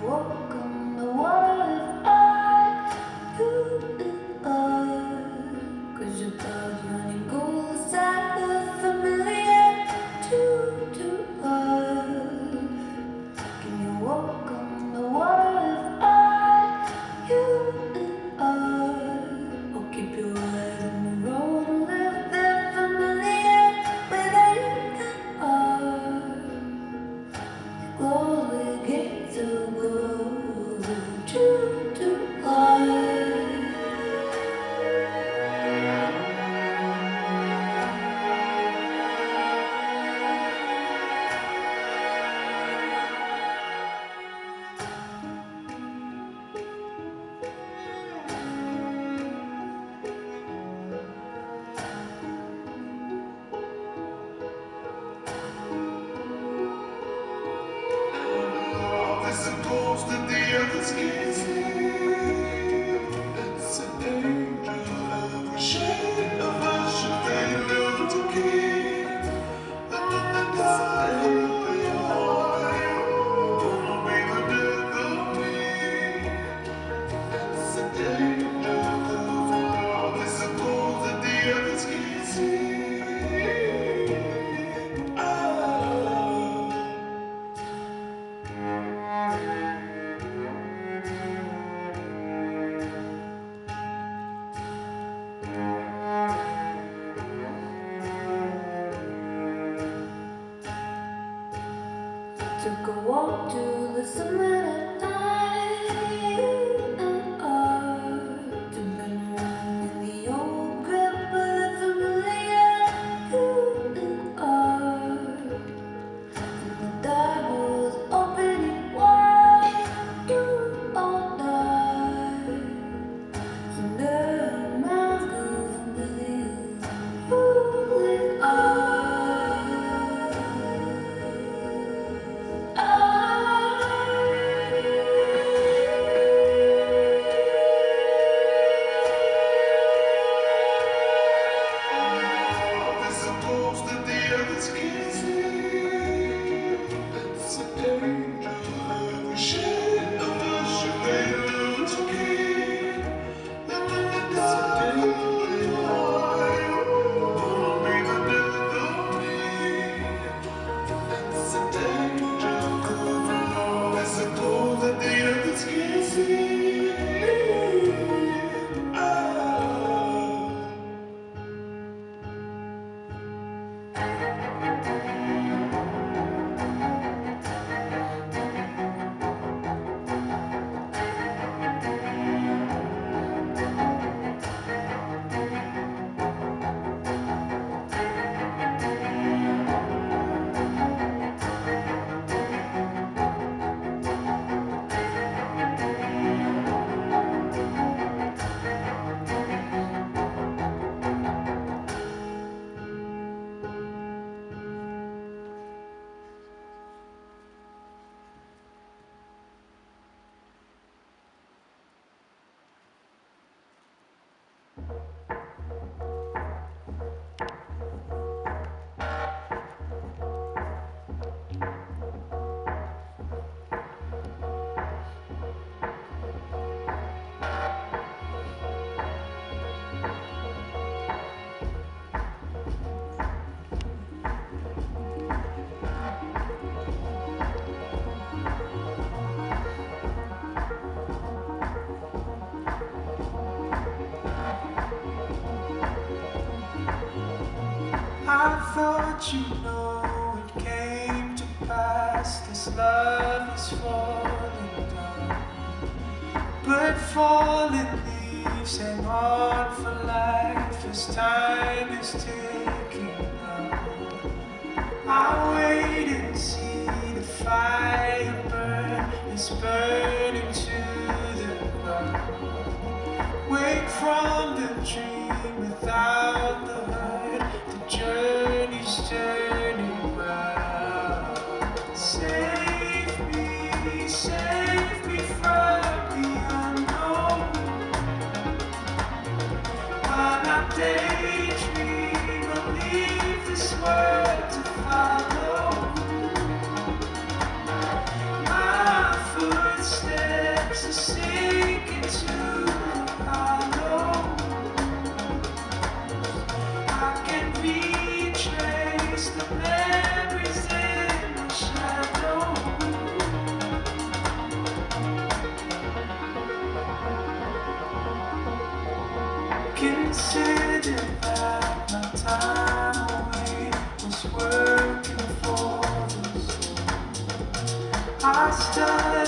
walk on the water if I you are? 'Cause your blood running goes out the familiar to love. Can you walk on the water if I you are? Or keep your eyes on the road and live there familiar whether you are. Glory gate to go to life. There's a ghost that the others can't see. It's an angel of a shade of us should they live to keep. And the dark gonna be the death of me. It's an angel of love. There's a ghost that the others can't see. Took a walk to the summit at night. To been around in the old grip of the familiar. And the door was opening wide. You all died. Under a mask of unbelief. Who we are. There's a ghost that the others can't see. It's an angel of a shade of us should they live to keep. And in the dark gonna be the death of me. It's an angel of love. There's a ghost that the others can't see. I thought you know it came to pass. This love is falling down, but fallen leaves hang on for life as time is ticking down. I wait and see the fire burn. It's burning to the ground. Wake from the dream without the hurt. The journey's turning round. Save me from the unknown. While I daydream, I'll leave this world to follow. My footsteps consider that my time away was working for this. I studied